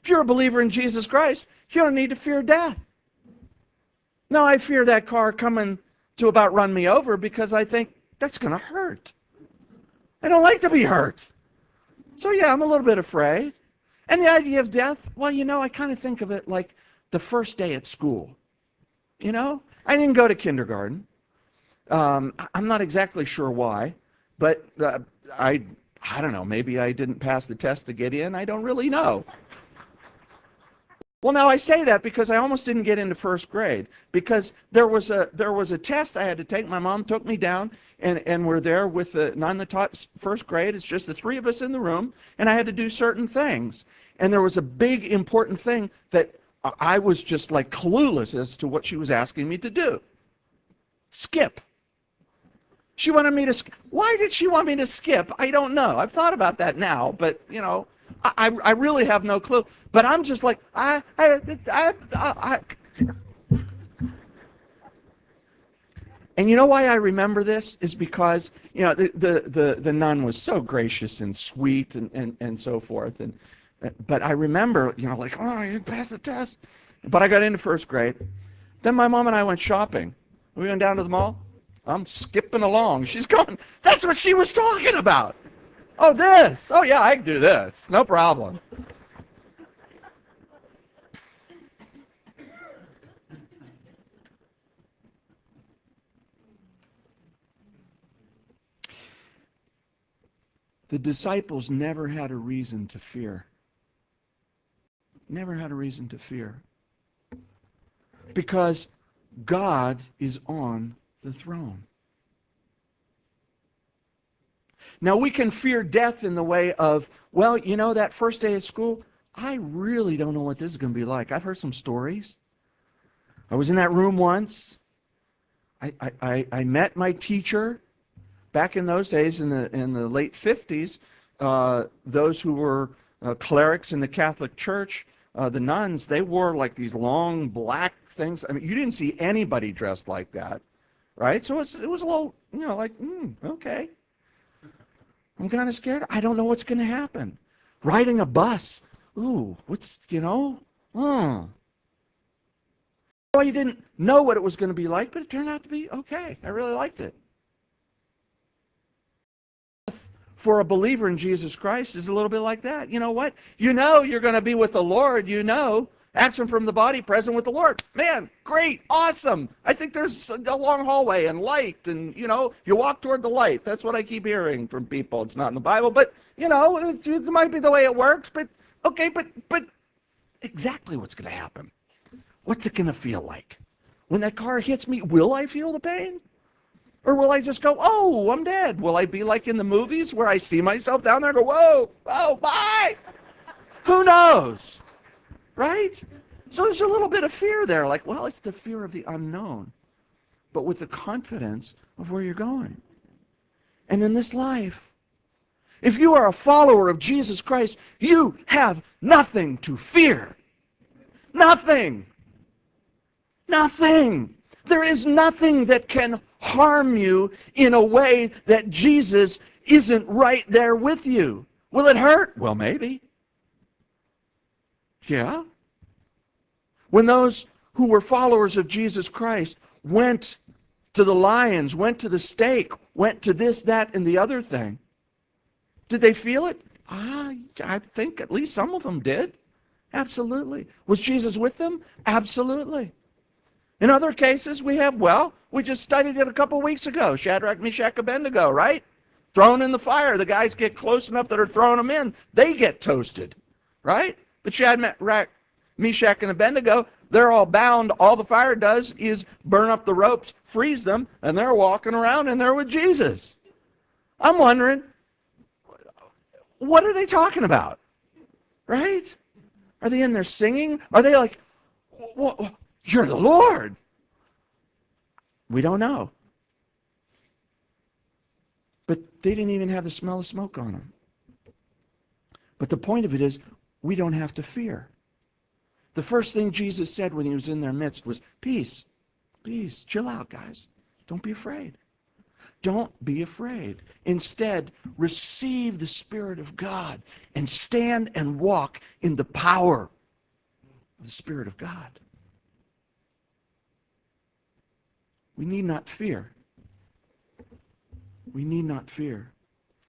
If you're a believer in Jesus Christ, you don't need to fear death. No, I fear that car coming to about run me over because I think that's going to hurt. I don't like to be hurt. So yeah, I'm a little bit afraid. And the idea of death, well, I kind of think of it like the first day at school. I didn't go to kindergarten. I'm not exactly sure why, but I don't know, maybe I didn't pass the test to get in. I don't really know. Well, now I say that because I almost didn't get into first grade because there was a test I had to take. My mom took me down, and we're there with none that taught first grade. It's just the three of us in the room, and I had to do certain things. And there was a big important thing that I was just like clueless as to what she was asking me to do. Skip. She wanted me to skip. Why did she want me to skip? I don't know. I've thought about that now, but I really have no clue. But I'm just like I. And you know why I remember this is because the nun was so gracious and sweet and so forth, but I remember like, oh, you passed the test, but I got into first grade. Then my mom and I went shopping. We went down to the mall. I'm skipping along. She's going, that's what she was talking about. Oh, this. Oh, yeah, I can do this. No problem. The disciples never had a reason to fear. Never had a reason to fear. Because God is on the throne. Now, we can fear death in the way of, well, that first day at school, I really don't know what this is going to be like. I've heard some stories. I was in that room once. I met my teacher. Back in those days, in the late 50s, those who were clerics in the Catholic Church, the nuns, they wore like these long black things. I mean, you didn't see anybody dressed like that, right? So it was a little, like, okay. I'm kind of scared. I don't know what's going to happen. Riding a bus. Ooh, Well, you didn't know what it was going to be like, but it turned out to be okay. I really liked it. For a believer in Jesus Christ is a little bit like that. You know what? you're going to be with the Lord. Absent from the body, present with the Lord. Man, great, awesome. I think there's a long hallway and light, and you walk toward the light. That's what I keep hearing from people. It's not in the Bible, but it might be the way it works. But okay, but exactly what's going to happen? What's it going to feel like when that car hits me? Will I feel the pain? Or will I just go, oh, I'm dead? Will I be like in the movies where I see myself down there and go, whoa, oh, bye? Who knows? Right? So there's a little bit of fear there. Like, well, it's the fear of the unknown, but with the confidence of where you're going. And in this life, if you are a follower of Jesus Christ, you have nothing to fear. Nothing. Nothing. There is nothing that can harm you in a way that Jesus isn't right there with you. Will it hurt? Well, maybe. Yeah. When those who were followers of Jesus Christ went to the lions, went to the stake, went to this, that, and the other thing, did they feel it? I think at least some of them did. Absolutely. Was Jesus with them? Absolutely. In other cases, we just studied it a couple weeks ago. Shadrach, Meshach, Abednego, right? Thrown in the fire. The guys get close enough that are throwing them in. They get toasted, right? But Shadrach, Meshach, and Abednego, they're all bound. All the fire does is burn up the ropes, freeze them, and they're walking around in there with Jesus. I'm wondering, what are they talking about? Right? Are they in there singing? Are they like, you're the Lord? We don't know. But they didn't even have the smell of smoke on them. But the point of it is, we don't have to fear. The first thing Jesus said when he was in their midst was, peace, peace, chill out, guys. Don't be afraid. Don't be afraid. Instead, receive the Spirit of God and stand and walk in the power of the Spirit of God. We need not fear. We need not fear.